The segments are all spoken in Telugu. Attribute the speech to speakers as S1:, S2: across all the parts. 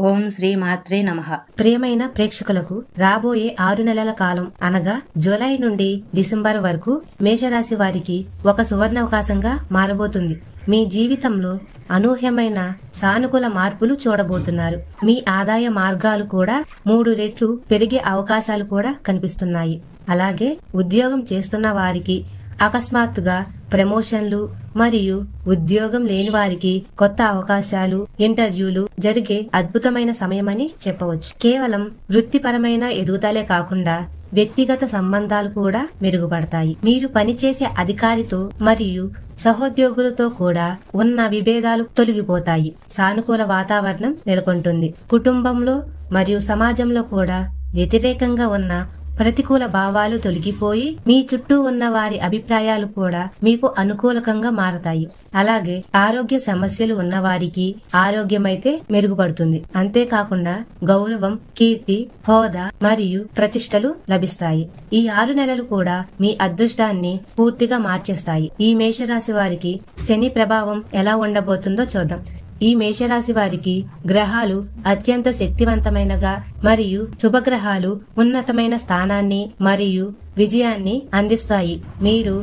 S1: ఓం శ్రీ మాత్రే నమః.
S2: ప్రియమైన ప్రేక్షకులకు రాబోయే 6 నెలల కాలం అనగా జూలై నుండి డిసెంబర్ వరకు మేషరాశి వారికి ఒక సువర్ణావకాశంగా మారబోతుంది. మీ జీవితంలో అనూహ్యమైన సానుకూల మార్పులు చూడబోతున్నారు. మీ ఆదాయ మార్గాలు కూడా 3 రెట్లు పెరిగే అవకాశాలు కూడా కనిపిస్తున్నాయి. అలాగే ఉద్యోగం చేస్తున్న వారికి అకస్మాత్తుగా ప్రమోషన్లు మరియు ఉద్యోగం లేని వారికి కొత్త అవకాశాలు, ఇంటర్వ్యూలు జరిగే అద్భుతమైన సమయమని చెప్పవచ్చు. కేవలం వృత్తిపరమైన ఎదుగుదలే కాకుండా వ్యక్తిగత సంబంధాలు కూడా మెరుగుపడతాయి. మీరు పనిచేసే అధికారితో మరియు సహోద్యోగులతో కూడా ఉన్న విభేదాలు తొలగిపోతాయి. సానుకూల వాతావరణం నెలకొంటుంది. కుటుంబంలో మరియు సమాజంలో కూడా వ్యతిరేకంగా ఉన్న ప్రతికూల భావాలు తొలగిపోయి మీ చుట్టూ ఉన్న వారి అభిప్రాయాలు కూడా మీకు అనుకూలకంగా మారతాయి. అలాగే ఆరోగ్య సమస్యలు ఉన్న వారికి ఆరోగ్యమైతే మెరుగుపడుతుంది. అంతేకాకుండా గౌరవం, కీర్తి, హోదా మరియు ప్రతిష్టలు లభిస్తాయి. ఈ 6 నెలలు కూడా మీ అదృష్టాన్ని పూర్తిగా మార్చేస్తాయి. ఈ మేషరాశి వారికి శని ప్రభావం ఎలా ఉండబోతుందో చూద్దాం. ఈ మేషరాశి వారికి గ్రహాలు అత్యంత శక్తివంతమైనగా మరియు శుభగ్రహాలు ఉన్నతమైన స్థానాన్ని మరియు విజయాన్ని అందిస్తాయి. మీరు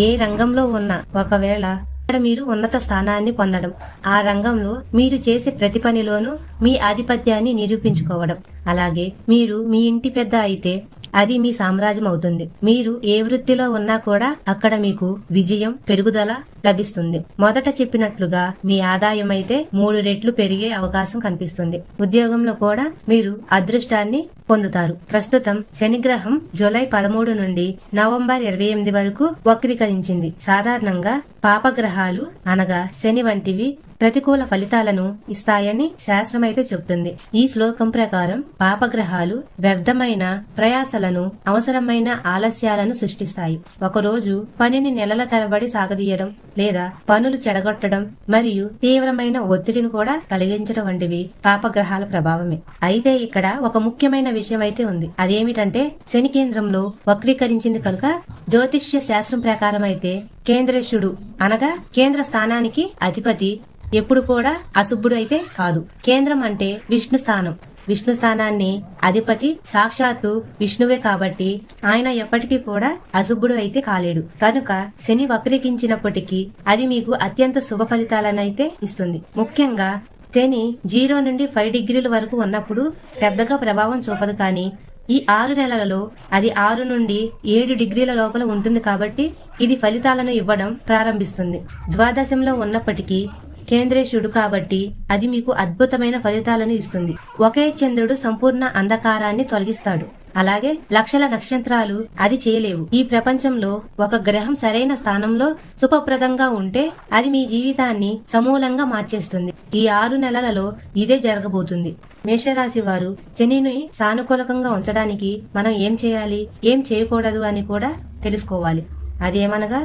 S2: ఏ రంగంలో ఉన్నా ఒకవేళ మీరు ఉన్నత స్థానాన్ని పొందడం, ఆ రంగంలో మీరు చేసే ప్రతి పనిలోనూ మీ ఆధిపత్యాన్ని నిరూపించుకోవడం, అలాగే మీరు మీ ఇంటి పెద్ద అయితే అది మీ సామ్రాజ్యం అవుతుంది. మీరు ఏ వృత్తిలో ఉన్నా కూడా అక్కడ మీకు విజయం, పెరుగుదల లభిస్తుంది. మొదట చెప్పినట్లుగా మీ ఆదాయం అయితే 3 రెట్లు పెరిగే అవకాశం కనిపిస్తుంది. ఉద్యోగంలో కూడా మీరు అదృష్టాన్ని పొందుతారు. ప్రస్తుతం శనిగ్రహం జూలై 13 నుండి నవంబర్ 28 వరకు వక్రీకరించింది. సాధారణంగా పాపగ్రహాలు అనగా శని వంటివి ప్రతికూల ఫలితాలను ఇస్తాయని శాస్త్రమైతే చెబుతుంది. ఈ శ్లోకం ప్రకారం పాపగ్రహాలు వ్యర్థమైన ప్రయాసలను, అవసరమైన ఆలస్యాలను సృష్టిస్తాయి. ఒకరోజు పనిని నెలల తరబడి సాగదీయడం లేదా పనులు చెడగొట్టడం మరియు తీవ్రమైన ఒత్తిడిని కూడా కలిగించడం వంటివి పాపగ్రహాల ప్రభావమే. అయితే ఇక్కడ ఒక ముఖ్యమైన విషయం అయితే ఉంది. అదేమిటంటే శని కేంద్రంలో వక్రీకరించింది కనుక జ్యోతిష్య శాస్త్రం ప్రకారం అయితే కేంద్రేశుడు అనగా కేంద్ర స్థానానికి అధిపతి ఎప్పుడు కూడా అశుభుడు అయితే కాదు. కేంద్రం అంటే విష్ణు స్థానం. విష్ణు స్థానాన్ని అధిపతి సాక్షాత్తు విష్ణువే కాబట్టి ఆయన ఎప్పటికీ కూడా అశుభుడు అయితే కాలేడు. కనుక శని వక్రీకరించినప్పటికీ అది మీకు అత్యంత శుభ ఫలితాలనైతే ఇస్తుంది. ముఖ్యంగా శని 0 నుండి 5 డిగ్రీల వరకు ఉన్నప్పుడు పెద్దగా ప్రభావం చూపదు. కానీ ఈ 6 నెలలలో అది 6 నుండి 7 డిగ్రీల లోపల ఉంటుంది కాబట్టి ఇది ఫలితాలను ఇవ్వడం ప్రారంభిస్తుంది. ద్వాదశంలో ఉన్నప్పటికీ కేంద్రేశుడు కాబట్టి అది మీకు అద్భుతమైన ఫలితాలను ఇస్తుంది. ఒకే చంద్రుడు సంపూర్ణ అంధకారాన్ని తొలగిస్తాడు. అలాగే లక్షల నక్షత్రాలు అది చేయలేవు. ఈ ప్రపంచంలో ఒక గ్రహం సరైన స్థానంలో శుభప్రదంగా ఉంటే అది మీ జీవితాన్ని సమూలంగా మార్చేస్తుంది. ఈ 6 నెలలలో ఇదే జరగబోతుంది. మేషరాశి వారు శనిని సానుకూలంగా ఉంచడానికి మనం ఏం చేయాలి, ఏం చేయకూడదు అని కూడా తెలుసుకోవాలి. అదేమనగా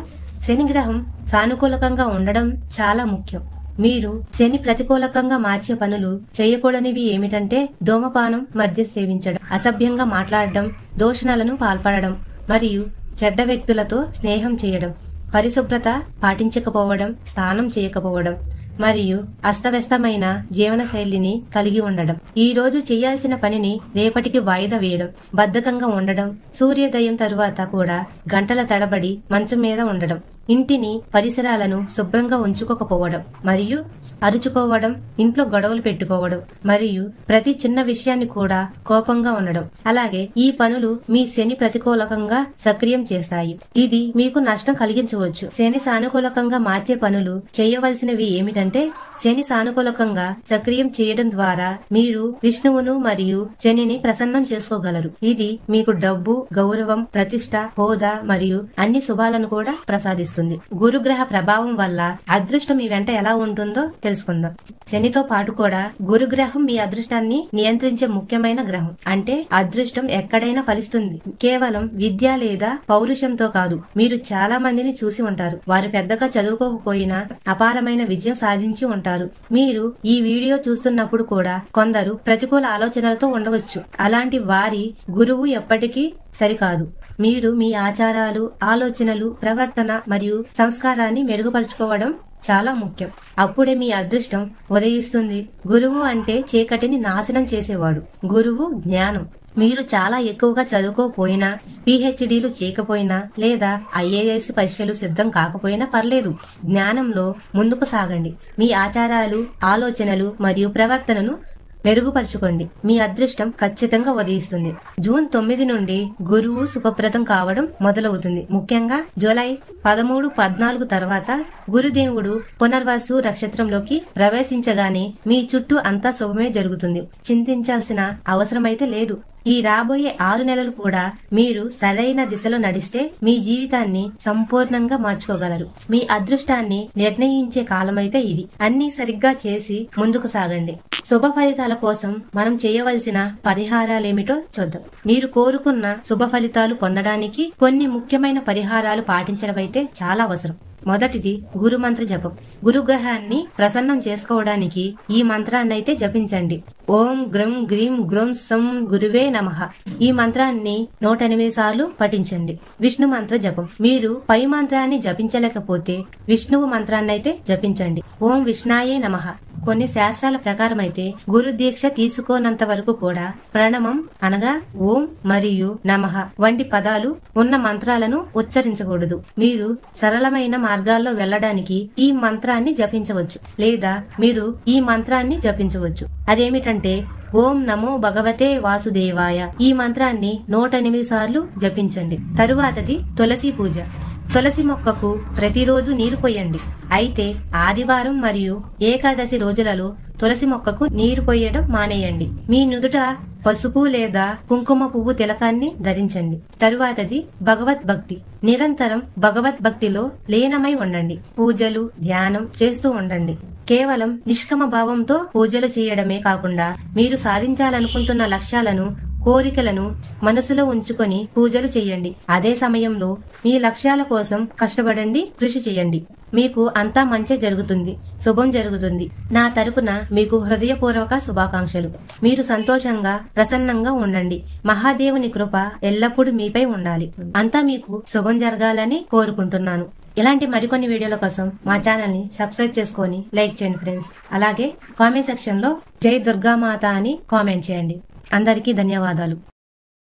S2: శని గ్రహం సానుకూలంగా ఉండడం చాలా ముఖ్యం. మీరు శని ప్రతికూలకంగా మార్చే పనులు చేయకూడనివి ఏమిటంటే ధూమపానం, మద్యం సేవించడం, అసభ్యంగా మాట్లాడడం, దూషణలను పాల్పడడం మరియు చెడ్డ వ్యక్తులతో స్నేహం చేయడం, పరిశుభ్రత పాటించకపోవడం, స్నానం చేయకపోవడం మరియు అస్తవ్యస్తమైన జీవన శైలిని కలిగి ఉండడం, ఈ రోజు చేయాల్సిన పనిని రేపటికి వాయిదా వేయడం, బద్ధకంగా ఉండడం, సూర్యోదయం తరువాత కూడా గంటల తడబడి మంచం మీద ఉండడం, ఇంటిని పరిసరాలను శుభ్రంగా ఉంచుకోకపోవడం మరియు అరుచుకోవడం, ఇంట్లో గొడవలు పెట్టుకోవడం మరియు ప్రతి చిన్న విషయాన్ని కూడా కోపంగా ఉండడం. అలాగే ఈ పనులు మీ శని ప్రతికూలకంగా సక్రియం చేస్తాయి. ఇది మీకు నష్టం కలిగించవచ్చు. శని సానుకూలకంగా మార్చే పనులు చేయవలసినవి ఏమిటంటే శని సానుకూలకంగా సక్రియం చేయడం ద్వారా మీరు విష్ణువును మరియు శనిని ప్రసన్నం చేసుకోగలరు. ఇది మీకు డబ్బు, గౌరవం, ప్రతిష్ట, హోదా మరియు అన్ని శుభాలను కూడా ప్రసాదిస్తుంది. గురుగ్రహ ప్రభావం వల్ల అదృష్టం మీ వెంట ఎలా ఉంటుందో తెలుసుకుందాం. శనితో పాటు కూడా గురుగ్రహం మీ అదృష్టాన్ని నియంత్రించే ముఖ్యమైన గ్రహం. అంటే అదృష్టం ఎక్కడైనా ఫలిస్తుంది. కేవలం విద్య లేదా పౌరుషంతో కాదు. మీరు చాలా మందిని చూసి ఉంటారు. వారు పెద్దగా చదువుకోకపోయినా అపారమైన విజయం సాధించి ఉంటారు. మీరు ఈ వీడియో చూస్తున్నప్పుడు కూడా కొందరు ప్రతికూల ఆలోచనలతో ఉండవచ్చు. అలాంటి వారి గురువు ఎప్పటికీ సరికాదు. మీరు మీ ఆచారాలు, ఆలోచనలు, ప్రవర్తన మరియు సంస్కారాన్ని మెరుగుపరుచుకోవడం చాలా ముఖ్యం. అప్పుడే మీ అదృష్టం ఉదయిస్తుంది. గురువు అంటే చీకటిని నాశనం చేసేవాడు. గురువు జ్ఞానం. మీరు చాలా ఎక్కువగా చదువుకోపోయినా, PhDలు చేయకపోయినా లేదా IAS పరీక్షలు సిద్ధం కాకపోయినా పర్లేదు. జ్ఞానంలో ముందుకు సాగండి. మీ ఆచారాలు, ఆలోచనలు మరియు ప్రవర్తనను మెరుగుపరుచుకోండి. మీ అదృష్టం ఖచ్చితంగా ఉదయిస్తుంది. జూన్ 9 నుండి గురువు శుభప్రదం కావడం మొదలవుతుంది. ముఖ్యంగా జూలై 13, 14 తర్వాత గురుదేవుడు పునర్వసు నక్షత్రంలోకి ప్రవేశించగానే మీ చుట్టూ అంతా శుభమే జరుగుతుంది. చింతించాల్సిన అవసరమైతే లేదు. ఈ రాబోయే 6 నెలలు కూడా మీరు సరైన దిశలో నడిస్తే మీ జీవితాన్ని సంపూర్ణంగా మార్చుకోగలరు. మీ అదృష్టాన్ని నిర్ణయించే కాలమైతే ఇది. అన్ని సరిగ్గా చేసి ముందుకు సాగండి. శుభ ఫలితాల కోసం మనం చేయవలసిన పరిహారాలేమిటో చూద్దాం. మీరు కోరుకున్న శుభ ఫలితాలు పొందడానికి కొన్ని ముఖ్యమైన పరిహారాలు పాటించడమైతే చాలా అవసరం. మొదటిది గురు మంత్ర జపం. గురుగ్రహాన్ని ప్రసన్నం చేసుకోవడానికి ఈ మంత్రాన్నైతే జపించండి. ఓం గ్రం గ్రీం గ్రోం సం గురువే నమః. ఈ మంత్రాన్ని 108 సార్లు పఠించండి. విష్ణు మంత్ర జపం. మీరు పై మంత్రాన్ని జపించలేకపోతే విష్ణువు మంత్రాన్నైతే జపించండి. ఓం విష్ణాయే నమః. కొన్ని శాస్త్రాల ప్రకారం అయితే గురు దీక్ష తీసుకోనంత వరకు కూడా ప్రణవం అనగా ఓం మరియు నమః వంటి పదాలు ఉన్న మంత్రాలను ఉచ్చరించకూడదు. మీరు సరళమైన మార్గాల్లో వెళ్లడానికి ఈ మంత్రాన్ని జపించవచ్చు లేదా మీరు ఈ మంత్రాన్ని జపించవచ్చు. అదేమిటంటే ఓం నమో భగవతే వాసుదేవాయ. ఈ మంత్రాన్ని 108 సార్లు జపించండి. తరువాతది తులసి పూజ. తులసి మొక్కకు ప్రతిరోజు నీరు పోయండి. అయితే ఆదివారం మరియు ఏకాదశి రోజులలో తులసి మొక్కకు నీరు పోయడం మానేయండి. మీ నుదుట పసుపు లేదా కుంకుమ పువ్వు తిలకాన్ని ధరించండి. తరువాతది భగవద్భక్తి. నిరంతరం భగవద్భక్తిలో లీనమై ఉండండి. పూజలు, ధ్యానం చేస్తూ ఉండండి. కేవలం నిష్కమ భావంతో పూజలు చేయడమే కాకుండా మీరు సాధించాలనుకుంటున్న లక్ష్యాలను, కోరికలను మనసులో ఉంచుకొని పూజలు చేయండి. అదే సమయంలో మీ లక్ష్యాల కోసం కష్టపడండి, కృషి చేయండి. మీకు అంతా మంచి జరుగుతుంది, శుభం జరుగుతుంది. నా తరపున మీకు హృదయపూర్వక శుభాకాంక్షలు. మీరు సంతోషంగా, ప్రసన్నంగా ఉండండి. మహాదేవుని కృప ఎల్లప్పుడూ మీపై ఉండాలి. అంతా మీకు శుభం జరగాలని కోరుకుంటున్నాను. ఇలాంటి మరికొన్ని వీడియోల కోసం మా ఛానల్ ని సబ్స్క్రైబ్ చేసుకొని లైక్ చేయండి ఫ్రెండ్స్. అలాగే కామెంట్ సెక్షన్ లో జై దుర్గామాత అని కామెంట్ చేయండి. అందరికీ ధన్యవాదాలు.